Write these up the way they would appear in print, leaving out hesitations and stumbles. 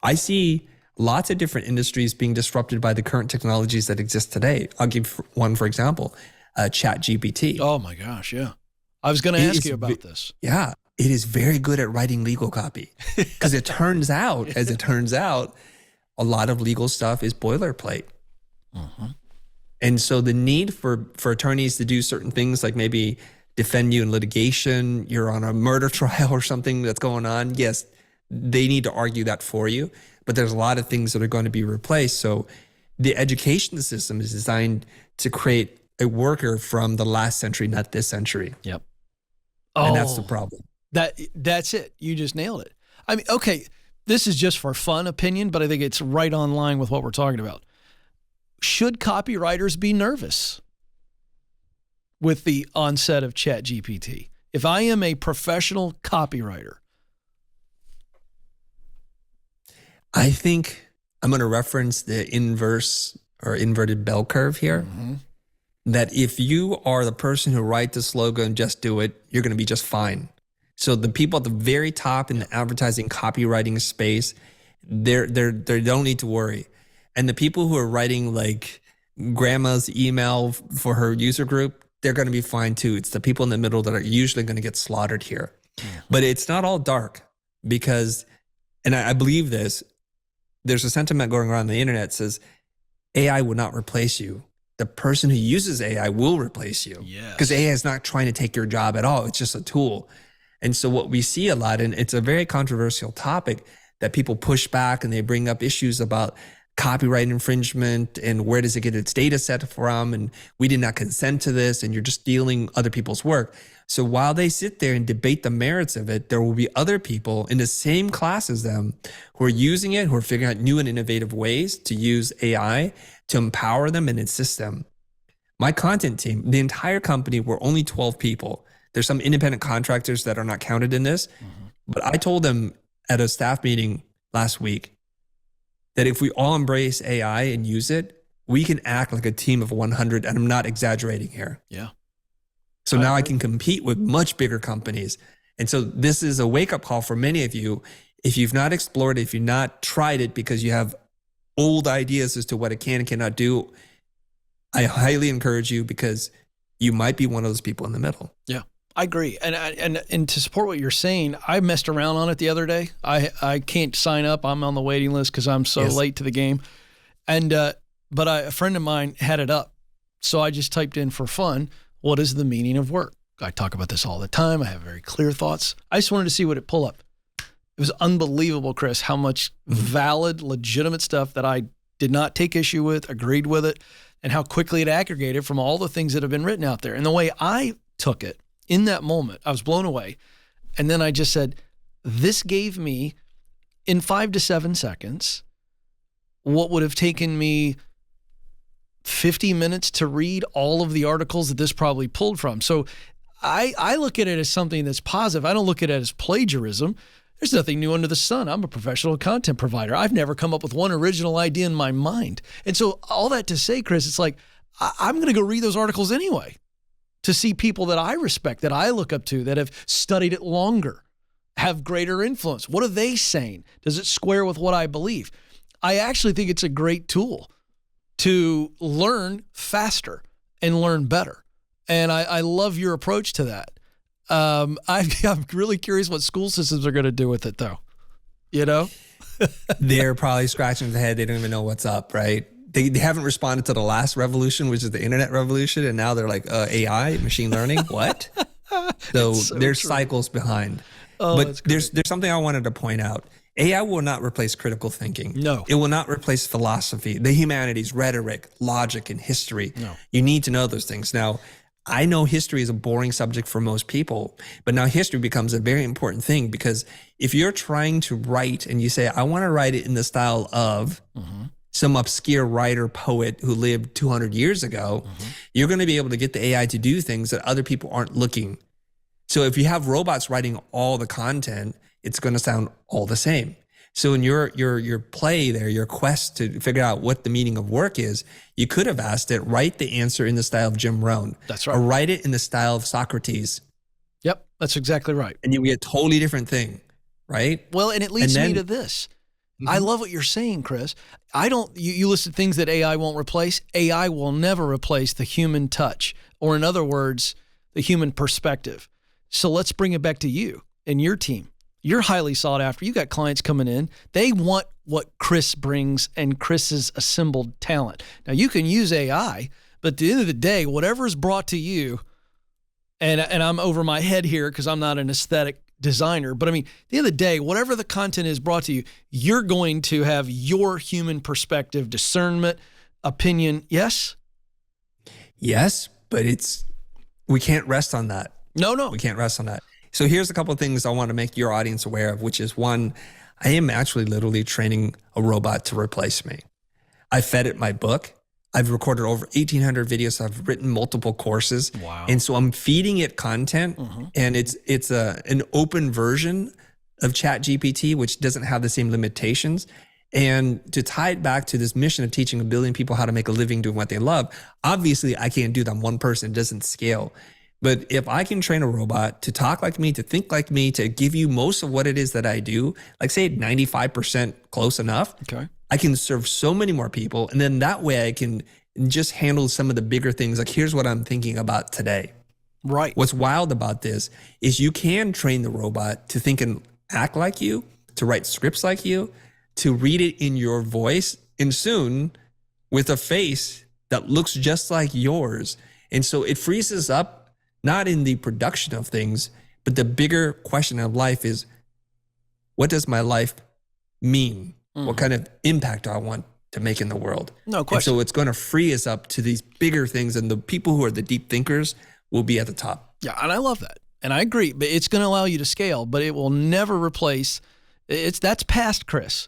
I see lots of different industries being disrupted by the current technologies that exist today. I'll give one, for example, Chat GPT. Oh my gosh, yeah. I was going to ask you about this. Yeah, it is very good at writing legal copy because it turns out, a lot of legal stuff is boilerplate. And so the need for attorneys to do certain things, like maybe defend you in litigation, you're on a murder trial or something that's going on, yes, they need to argue that for you. But there's a lot of things that are going to be replaced. So the education system is designed to create a worker from the last century, not this century. Yep. And that's the problem. That's it. You just nailed it. I mean, okay, this is just for fun opinion, but I think it's right on line with what we're talking about. Should copywriters be nervous with the onset of ChatGPT? If I am a professional copywriter, I think I'm going to reference the inverse or inverted bell curve here. That if you are the person who write the slogan, just do it, you're going to be just fine. So the people at the very top in the advertising copywriting space, they don't need to worry. And the people who are writing like grandma's email for her user group, they're going to be fine too. It's the people in the middle that are usually going to get slaughtered here. But it's not all dark because, and I believe this, there's a sentiment going around the internet that says AI will not replace you. The person who uses AI will replace you. Because AI is not trying to take your job at all. It's just a tool. And so what we see a lot, and it's a very controversial topic that people push back and they bring up issues about copyright infringement and where does it get its data set from? And we did not consent to this and you're just stealing other people's work. So while they sit there and debate the merits of it, there will be other people in the same class as them who are using it, who are figuring out new and innovative ways to use AI to empower them and assist them. My content team, the entire company, we're only 12 people. There's some independent contractors that are not counted in this, but I told them at a staff meeting last week that if we all embrace AI and use it, we can act like a team of 100, and I'm not exaggerating here. Yeah. So now I can compete with much bigger companies. And so this is a wake-up call for many of you. If you've not explored it, if you've not tried it because you have old ideas as to what it can and cannot do, I highly encourage you because you might be one of those people in the middle. Yeah, I agree. And to support what you're saying, I messed around on it the other day. I can't sign up. I'm on the waiting list because I'm so late to the game. And but a friend of mine had it up. So I just typed in for fun, what is the meaning of work? I talk about this all the time. I have very clear thoughts. I just wanted to see what it pull up. It was unbelievable, Chris, how much valid, legitimate stuff that I did not take issue with, agreed with it, and how quickly it aggregated from all the things that have been written out there. And the way I took it in that moment, I was blown away. And then I just said, this gave me, in 5 to 7 seconds, what would have taken me 50 minutes to read all of the articles that this probably pulled from. So I look at it as something that's positive. I don't look at it as plagiarism. There's nothing new under the sun. I'm a professional content provider. I've never come up with one original idea in my mind. And so all that to say, Chris, it's like, I'm going to go read those articles anyway to see people that I respect, that I look up to, that have studied it longer, have greater influence. What are they saying? Does it square with what I believe? I actually think it's a great tool to learn faster and learn better. And I love your approach to that. I'm really curious what school systems are going to do with it, though. You know? They're probably scratching their head. They don't even know what's up, right? They haven't responded to the last revolution, which is the internet revolution. And now they're like, AI, machine learning, what? So there's cycles behind. Oh, but there's something I wanted to point out. AI will not replace critical thinking. No. It will not replace philosophy, the humanities, rhetoric, logic, and history. No. You need to know those things. Now, I know history is a boring subject for most people, but now history becomes a very important thing because if you're trying to write and you say, I want to write it in the style of some obscure writer, poet who lived 200 years ago, you're going to be able to get the AI to do things that other people aren't looking. So if you have robots writing all the content, it's going to sound all the same. So in your play there, your quest to figure out what the meaning of work is, you could have asked it, write the answer in the style of Jim Rohn. That's right. Or write it in the style of Socrates. Yep, that's exactly right. And you get a totally different thing, right? Well, and it leads me to this. I love what you're saying, Chris. You listed things that AI won't replace. AI will never replace the human touch, or in other words, the human perspective. So let's bring it back to you and your team. You're highly sought after. You got clients coming in. They want what Chris brings and Chris's assembled talent. Now, you can use AI, but at the end of the day, whatever is brought to you, and I'm over my head here because I'm not an aesthetic designer, but I mean, at the end of the day, whatever the content is brought to you, you're going to have your human perspective, discernment, opinion. Yes? Yes, but we can't rest on that. No. We can't rest on that. So here's a couple of things I want to make your audience aware of, which is one, I am actually literally training a robot to replace me. I fed it my book. I've recorded over 1,800 videos. I've written multiple courses. Wow. And so I'm feeding it content, and it's an open version of ChatGPT, which doesn't have the same limitations. And to tie it back to this mission of teaching 1 billion people how to make a living doing what they love, obviously I can't do that. I'm one person. It doesn't scale. But if I can train a robot to talk like me, to think like me, to give you most of what it is that I do, like say 95% close enough, okay, I can serve so many more people. And then that way I can just handle some of the bigger things. Like, here's what I'm thinking about today. Right. What's wild about this is you can train the robot to think and act like you, to write scripts like you, to read it in your voice, and soon with a face that looks just like yours. And so it frees us up, not in the production of things, but the bigger question of life is, what does my life mean? What kind of impact do I want to make in the world? No question. And so it's going to free us up to these bigger things, and the people who are the deep thinkers will be at the top. Yeah, and I love that. And I agree, but it's going to allow you to scale, but it will never replace, that's past Chris.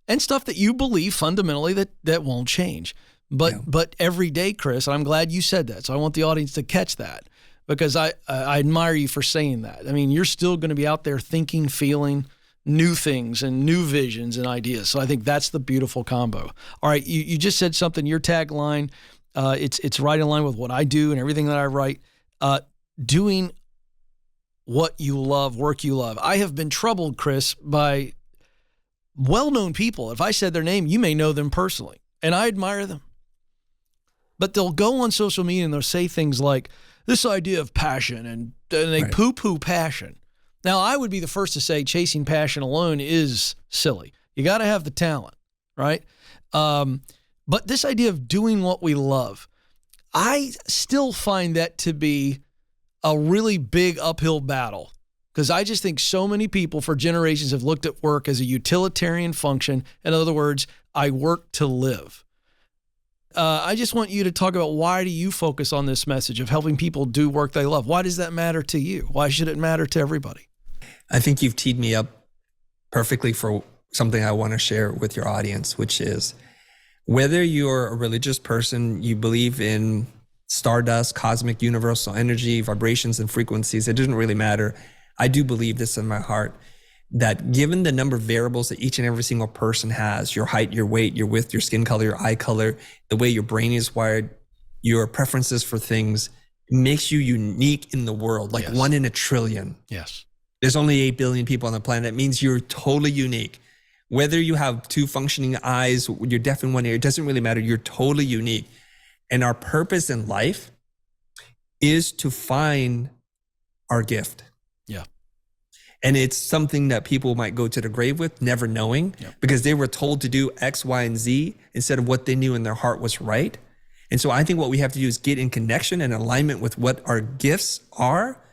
And stuff that you believe fundamentally that won't change. But every day, Chris, and I'm glad you said that, so I want the audience to catch that, because I admire you for saying that. I mean, you're still going to be out there thinking, feeling new things and new visions and ideas. So I think that's the beautiful combo. All right, you just said something, your tagline, it's right in line with what I do and everything that I write. Doing what you love, work you love. I have been troubled, Chris, by well-known people. If I said their name, you may know them personally, and I admire them. But they'll go on social media and they'll say things like, this idea of passion, and they poo-poo passion. Now, I would be the first to say chasing passion alone is silly. You got to have the talent, right? But this idea of doing what we love, I still find that to be a really big uphill battle, because I just think so many people for generations have looked at work as a utilitarian function. In other words, I work to live. I just want you to talk about, why do you focus on this message of helping people do work they love? Why does that matter to you? Why should it matter to everybody? I think you've teed me up perfectly for something I want to share with your audience, which is, whether you're a religious person, you believe in stardust, cosmic, universal energy, vibrations and frequencies, it doesn't really matter. I do believe this in my heart, that given the number of variables that each and every single person has, your height, your weight, your width, your skin color, your eye color, the way your brain is wired, your preferences for things, makes you unique in the world, like 1 in a trillion. Yes. There's only 8 billion people on the planet. It means you're totally unique. Whether you have 2 functioning eyes, you're deaf in one ear, it doesn't really matter. You're totally unique. And our purpose in life is to find our gift. Yeah. And it's something that people might go to the grave with, never knowing, because they were told to do X, Y, and Z instead of what they knew in their heart was right. And so I think what we have to do is get in connection and alignment with what our gifts are.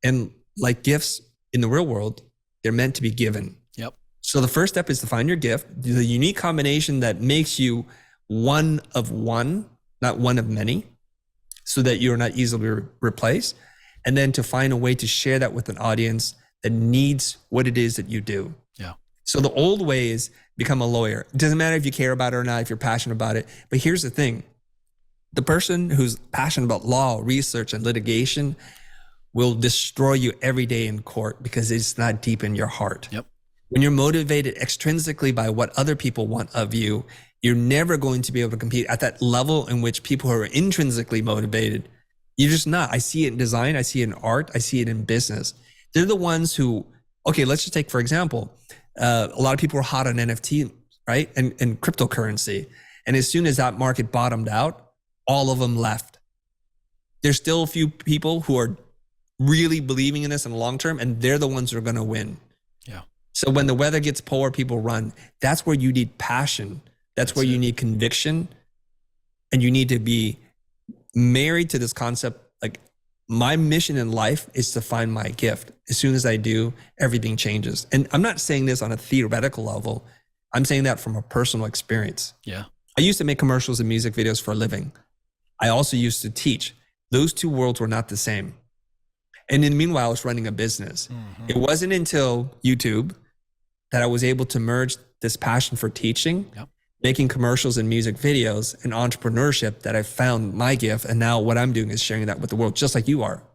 And like gifts in the real world, they're meant to be given. Yep. So the first step is to find your gift, the unique combination that makes you one of one, not one of many, so that you're not easily replaced. And then to find a way to share that with an audience that needs what it is that you do. Yeah. So the old way is become a lawyer. It doesn't matter if you care about it or not, if you're passionate about it. But here's the thing. The person who's passionate about law, research, and litigation will destroy you every day in court, because it's not deep in your heart. Yep. When you're motivated extrinsically by what other people want of you, you're never going to be able to compete at that level in which people who are intrinsically motivated, you're just not. I see it in design. I see it in art. I see it in business. They're the ones who, okay, let's just take, for example, A lot of people were hot on NFT, right? And cryptocurrency. And as soon as that market bottomed out, all of them left. There's still a few people who are really believing in this in the long term, and they're the ones who are going to win. Yeah. So when the weather gets poor, people run. That's where you need passion. That's where you need conviction. And you need to be married to this concept. Like, my mission in life is to find my gift. As soon as I do, everything changes. And I'm not saying this on a theoretical level. I'm saying that from a personal experience. Yeah. I used to make commercials and music videos for a living. I also used to teach. Those two worlds were not the same. And in the meanwhile, I was running a business. It wasn't until YouTube that I was able to merge this passion for teaching, making commercials and music videos, and entrepreneurship, that I found my gift. And now what I'm doing is sharing that with the world, just like you are.